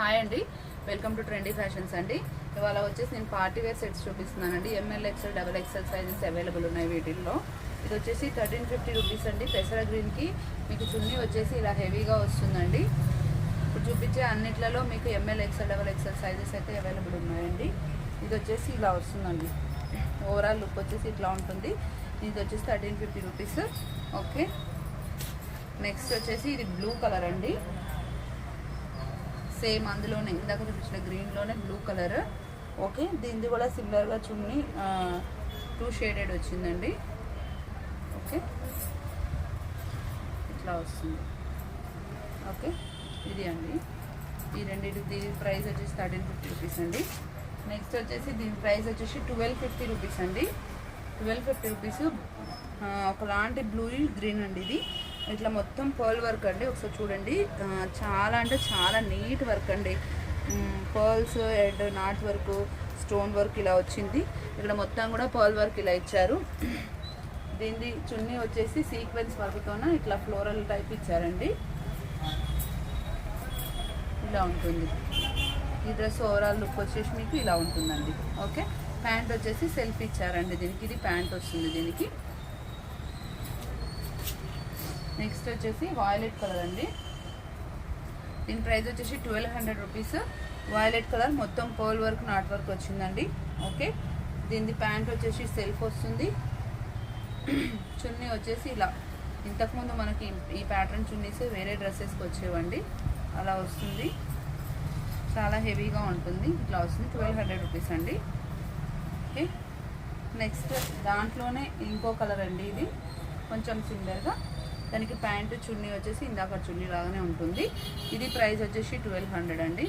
Hi అండి, welcome to trendy fashions అండి. ఇవాళ వచ్చేసి నేను పార్టీ వేర్ సెట్స్ చూపిస్తున్నానండి. M L XL double XL sizes available ఉన్నాయి వీటిల్లో. ఇది వచ్చేసి 1350 రూపీస్ అండి. పెసర గ్రీన్కి మీకు చున్నీ వచ్చేసి ఇలా హెవీగా వస్తుందండి. ఇప్పుడు చూపించే అన్నిట్లలో మీకు M L XL double XL sizes అయితే అవైలబుల్ ఉన్నాయండి. ఇది వచ్చేసి ఇలా వస్తుందండి. ఓవరాల్ లుక్ వచ్చేసి ఇట్లా ఉంటుంది. ఇది వచ్చేసి 1350 రూపీస్. ఓకే, నెక్స్ట్ వచ్చేసి ఇది బ్లూ కలర్ అండి. సేమ్ అందులోనే ఇందాక చూపించిన గ్రీన్లోనే బ్లూ కలర్. ఓకే, దీనిది కూడా సిమిలర్గా చున్నీ 2 షేడెడ్ వచ్చిందండి. ఓకే, ఇట్లా వస్తుంది. ఓకే, ఇది అండి. ఈ రెండింటి దీని ప్రైస్ వచ్చేసి 1350 రూపీస్ అండి. నెక్స్ట్ వచ్చేసి దీని ప్రైస్ వచ్చేసి 1250 రూపీస్ అండి. 1250 రూపీస్. ఒకలాంటి బ్లూ గ్రీన్ అండి. ఇది ఇట్లా మొత్తం పర్ల్ వర్క్ అండి. ఒకసారి చూడండి, చాలా అంటే చాలా నీట్ వర్క్ అండి. Pearls and not work, stone work ఇలా వచ్చింది. ఇక్కడ మొత్తం కూడా పర్ల్ వర్క్ ఇలా ఇచ్చారు. దీని చున్నీ వచ్చేసి సీక్వెన్స్ వర్క్తోన ఇట్లా ఫ్లోరల్ టైప్ ఇచ్చారండి. ఇలా ఉంటుంది. ఈ డ్రెస్ ఓవరాల్ లుక్ వచ్చేసి మీకు ఇలా ఉంటుందండి. ఓకే, ప్యాంట్ వచ్చేసి సెల్ఫ్ ఇచ్చారండి దీనికి. ఇది ప్యాంట్ వస్తుంది దీనికి. నెక్స్ట్ వచ్చేసి వాయిలెట్ కలర్ అండి. దీని ప్రైస్ వచ్చేసి 1200 రూపీస్. వాయిలెట్ కలర్ మొత్తం పర్ల్ వర్క్ నాట్ వర్క్ వచ్చిందండి. ఓకే, దీని ప్యాంట్ వచ్చేసి సెల్ఫ్ వస్తుంది. చున్నీ వచ్చేసి ఇలా, ఇంతకుముందు మనకి ఈ ప్యాటర్న్ చున్నీస్ వేరే డ్రెస్సెస్కి వచ్చేవండి. అలా వస్తుంది. చాలా హెవీగా ఉంటుంది. ఇట్లా వస్తుంది. 1200 రూపీస్ అండి. ఓకే, నెక్స్ట్ దాంట్లోనే ఇంకో కలర్ అండి. ఇది కొంచెం సిమిలర్గా, దానికి ప్యాంటు చున్నీ వచ్చేసి ఇందాక చున్నీ లాగానే ఉంటుంది. ఇది ప్రైస్ వచ్చేసి 1200 అండి.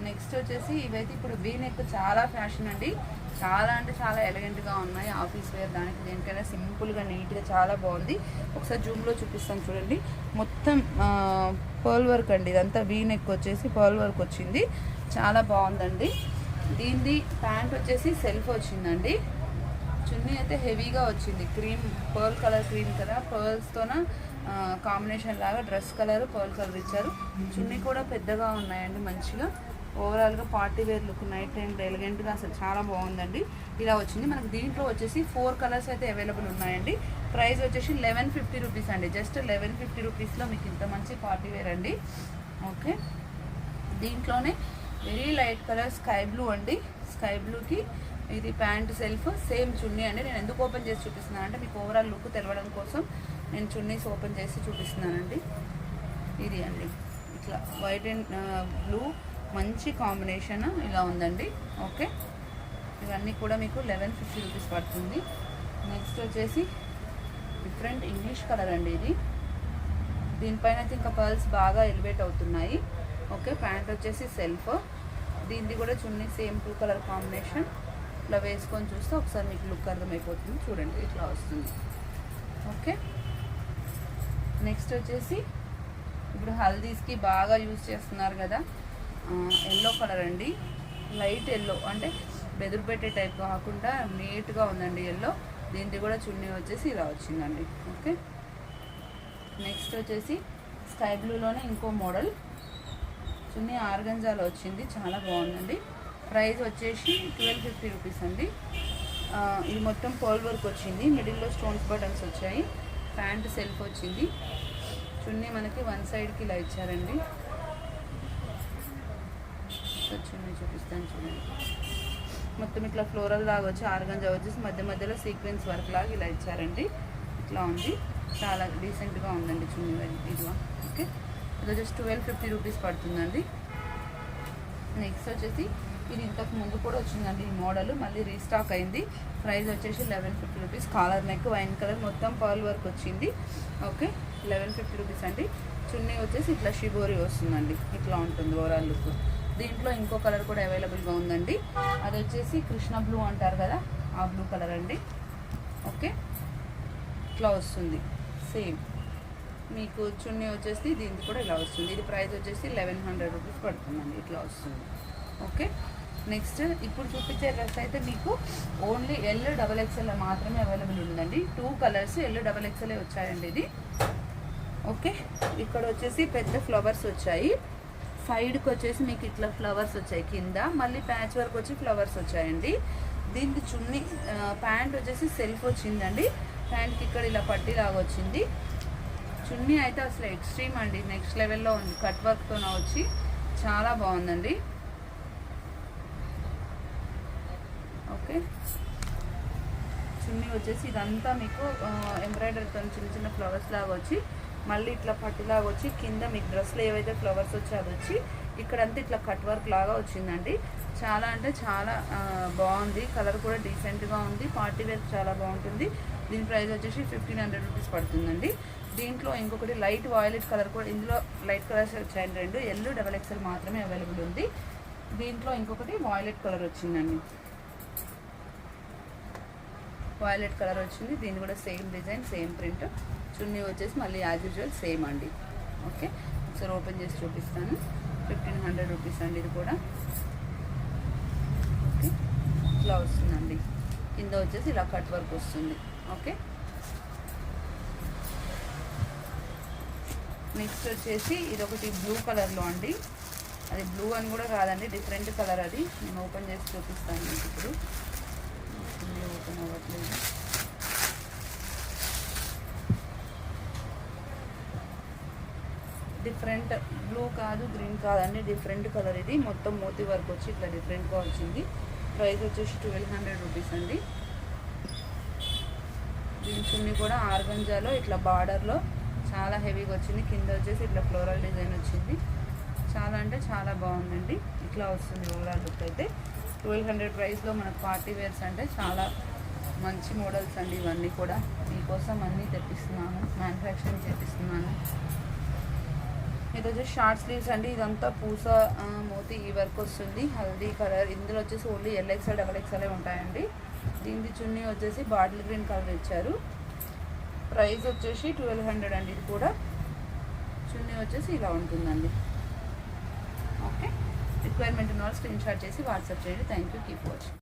నెక్స్ట్ వచ్చేసి ఇవైతే ఇప్పుడు వీ నెక్ చాలా ఫ్యాషన్ అండి. చాలా అంటే చాలా ఎలిగెంట్గా ఉన్నాయి. ఆఫీస్ వేర్ దానికి దేనికైనా సింపుల్గా నీట్గా చాలా బాగుంది. ఒకసారి జూమ్లో చూపిస్తాను చూడండి. మొత్తం పర్ల్ వర్క్ అండి. ఇదంతా వీ నెక్ వచ్చేసి పర్ల్ వర్క్ వచ్చింది. చాలా బాగుందండి. దీనిది ప్యాంట్ వచ్చేసి సెల్ఫ్ వచ్చిందండి. చున్నీ అయితే హెవీగా వచ్చింది. Cream pearl colour, cream colour పర్ల్స్తోన కాంబినేషన్ లాగా డ్రెస్ కలర్ పర్ల్ కలర్ ఇచ్చారు. చున్నీ కూడా పెద్దగా ఉన్నాయండి. మంచిగా ఓవరాల్గా party wear look, night time ఎలిగెంట్గా అసలు చాలా బాగుందండి. ఇలా వచ్చింది. మనకు దీంట్లో వచ్చేసి 4 కలర్స్ అయితే అవైలబుల్ ఉన్నాయండి. ప్రైస్ వచ్చేసి 1150 రూపీస్ అండి. జస్ట్ 1150 రూపీస్లో మీకు ఇంత మంచి పార్టీ వేర్ అండి. ఓకే, దీంట్లోనే very light colour sky blue అండి. స్కై బ్లూకి ఇది ప్యాంట్ సెల్ఫ్, సేమ్ చున్నీ అండి. నేను ఎందుకు ఓపెన్ చేసి చూపిస్తున్నాను అంటే మీకు ఓవరాల్ లుక్ తెలవడం కోసం నేను చున్నీస్ ఓపెన్ చేసి చూపిస్తున్నానండి. ఇది అండి, ఇట్లా వైట్ అండ్ బ్లూ మంచి కాంబినేషన్ ఇలా ఉందండి. ఓకే, ఇవన్నీ కూడా మీకు 1150 రూపీస్ పడుతుంది. నెక్స్ట్ వచ్చేసి డిఫరెంట్ ఇంగ్లీష్ కలర్ అండి. ఇది దీనిపైన అయితే ఇంకా పర్ల్స్ బాగా ఎలివేట్ అవుతున్నాయి. ఓకే, ప్యాంట్ వచ్చేసి సెల్ఫ్. దీనిది కూడా చున్నీ సేమ్ 2 కలర్ కాంబినేషన్. ఇట్లా వేసుకొని చూస్తే ఒకసారి మీకు లుక్ అర్థమైపోతుంది. చూడండి, ఇట్లా వస్తుంది. ఓకే, నెక్స్ట్ వచ్చేసి ఇప్పుడు హల్దీస్కి బాగా యూజ్ చేస్తున్నారు కదా, ఎల్లో కలర్ అండి. లైట్ ఎల్లో అంటే బెదురు పెట్టే టైప్ కాకుండా నీట్గా ఉందండి ఎల్లో. దీనిది కూడా చున్నీ వచ్చేసి ఇలా వచ్చిందండి. ఓకే, నెక్స్ట్ వచ్చేసి స్కై బ్లూలోనే ఇంకో మోడల్. చున్నీ ఆర్గంజాలో వచ్చింది. చాలా బాగుందండి. ప్రైస్ వచ్చేసి 1250 రూపీస్ అండి. ఇది మొత్తం పర్ల్ వర్క్ వచ్చింది. మిడిల్లో స్టోన్స్ బటన్స్ వచ్చాయి. ప్యాంట్ సెల్ఫ్ వచ్చింది. చున్నీ మనకి వన్ సైడ్కి ఇలా ఇచ్చారండి. చున్నీ చూపిస్తాను చూడండి. మొత్తం ఇట్లా ఫ్లోరల్ లాగా వచ్చి ఆర్గంజా వచ్చేసి మధ్య మధ్యలో సీక్వెన్స్ వర్క్ లాగా ఇలా ఇచ్చారండి. ఇట్లా ఉంది. చాలా డీసెంట్గా ఉందండి చున్నీ ఇదిగా. ఓకే, ఇది వచ్చేసి 1250 రూపీస్ పడుతుందండి. నెక్స్ట్ వచ్చేసి ఇది ఇంతకు ముందు కూడా వచ్చిందండి ఈ మోడల్, మళ్ళీ రీస్టాక్ అయింది. ప్రైస్ వచ్చేసి 1150 rupees. Collar neck wine colour మొత్తం పర్ల్ వర్క్ వచ్చింది. ఓకే, 1150 రూపీస్ అండి. చున్నీ వచ్చేసి ఇట్లా షిబోరి వస్తుందండి. ఇట్లా ఉంటుంది ఓవరాల్ లుక్. దీంట్లో ఇంకో కలర్ కూడా అవైలబుల్గా ఉందండి. అది వచ్చేసి కృష్ణ బ్లూ అంటారు కదా, ఆ బ్లూ కలర్ అండి. ఓకే, ఇట్లా వస్తుంది. సేమ్ మీకు చున్నీ వచ్చేసి దీనికి కూడా ఇలా వస్తుంది. ఇది ప్రైస్ వచ్చేసి 1100 రూపీస్ పడుతుందండి. ఇట్లా వస్తుంది. ఓకే, నెక్స్ట్ ఇప్పుడు చూపించే డ్రెస్ అయితే మీకు ఓన్లీ ఎల్ డబల్ ఎక్స్ఎల్ మాత్రమే అవైలబుల్ ఉందండి. 2 కలర్స్ ఎల్ డబల్ ఎక్స్ఎల్ వచ్చాయండి. ఇది ఓకే, ఇక్కడ వచ్చేసి పెద్ద ఫ్లవర్స్ వచ్చాయి. సైడ్కి వచ్చేసి మీకు ఇట్లా ఫ్లవర్స్ వచ్చాయి కింద, మళ్ళీ ప్యాచ్ వర్క్ వచ్చి ఫ్లవర్స్ వచ్చాయండి. దీనికి చున్నీ ప్యాంట్ వచ్చేసి సెల్ఫ్ వచ్చిందండి. ప్యాంట్కి ఇక్కడ ఇలా పట్టీలాగా వచ్చింది. చున్నీ అయితే అసలు ఎక్స్ట్రీమ్ అండి, నెక్స్ట్ లెవెల్లో ఉంది. కట్ వర్క్తో వచ్చి చాలా బాగుందండి. ఓకే, చున్నీ వచ్చేసి ఇదంతా మీకు ఎంబ్రాయిడరీతో చిన్న చిన్న ఫ్లవర్స్ లాగా వచ్చి, మళ్ళీ ఇట్లా పట్టులాగా వచ్చి, కింద మీకు డ్రెస్లో ఏవైతే ఫ్లవర్స్ వచ్చి అది వచ్చి, ఇక్కడంతా ఇట్లా కట్ వర్క్ లాగా వచ్చిందండి. చాలా అంటే చాలా బాగుంది. కలర్ కూడా డీసెంట్గా ఉంది. పార్టీ వేర్ చాలా బాగుంటుంది. దీని ప్రైస్ వచ్చేసి 1500 రూపీస్ పడుతుందండి. దీంట్లో ఇంకొకటి లైట్ వాయిలెట్ కలర్ కూడా, ఇందులో లైట్ కలర్స్ వచ్చాయండి 2, ఎల్లో XXL మాత్రమే అవైలబుల్ ఉంది. దీంట్లో ఇంకొకటి వాయిలెట్ కలర్ వచ్చిందండి, వాయిలెట్ కలర్ వచ్చింది. దీని కూడా సేమ్ డిజైన్, సేమ్ ప్రింట్. చున్నీ వచ్చేసి మళ్ళీ యాజ్ యూజువల్ సేమ్ అండి. ఓకే, ఒకసారి ఓపెన్ చేసి చూపిస్తాను. 1500 రూపీస్ అండి ఇది కూడా. ఓకే, ఇట్లా వస్తుందండి. కింద వచ్చేసి ఇలా కట్ వర్క్ వస్తుంది. ఓకే, నెక్స్ట్ వచ్చేసి ఇదొకటి బ్లూ కలర్లో అండి. అది బ్లూ అని కూడా కాదండి, డిఫరెంట్ కలర్. అది నేను ఓపెన్ చేసి చూపిస్తాను మీకు ఇప్పుడు. ఓపెన్ అవ్వట్లేదు. డిఫరెంట్ బ్లూ కాదు, గ్రీన్ కాదండి, డిఫరెంట్ కలర్. ఇది మొత్తం మోతీ వర్క్ వచ్చి ఇట్లా డిఫరెంట్గా వచ్చింది. ప్రైస్ వచ్చేసి 1200 రూపీస్ అండి. దీని చున్నీ కూడా ఆర్గంజాలో ఇట్లా బార్డర్లో చాలా హెవీగా వచ్చింది. కింద వచ్చేసి ఇట్లా ఫ్లోరల్ డిజైన్ వచ్చింది. చాలా అంటే చాలా బాగుందండి. ఇట్లా వస్తుంది ఓవరాల్ లుక్ అయితే. 1200 ప్రైస్లో మనకు పార్టీ వేర్స్ అంటే చాలా మంచి మోడల్స్ అండి. ఇవన్నీ కూడా మీకోసం అన్నీ తెప్పిస్తున్నాను, మ్యానుఫ్యాక్చరింగ్ చేపిస్తున్నాను. ఇది వచ్చేసి షార్ట్ స్లీవ్స్ అండి. ఇదంతా పూస మోతీ ఈ వర్క్ వస్తుంది, హల్దీ కలర్. ఇందులో వచ్చేసి ఓన్లీ LXL XXL ఉంటాయండి. దీని చున్నీ వచ్చేసి బాటిల్ గ్రీన్ కలర్ ఇచ్చారు. ప్రైస్ వచ్చేసి 1200 అండి. ఇది కూడా చున్నీ వచ్చేసి ఇలా ఉంటుందండి. ఓకే, రిక్వైర్మెంట్ ఉన్న వాళ్ళు స్క్రీన్ షాట్ చేసి వాట్సాప్ చేయండి. Thank you, keep watching.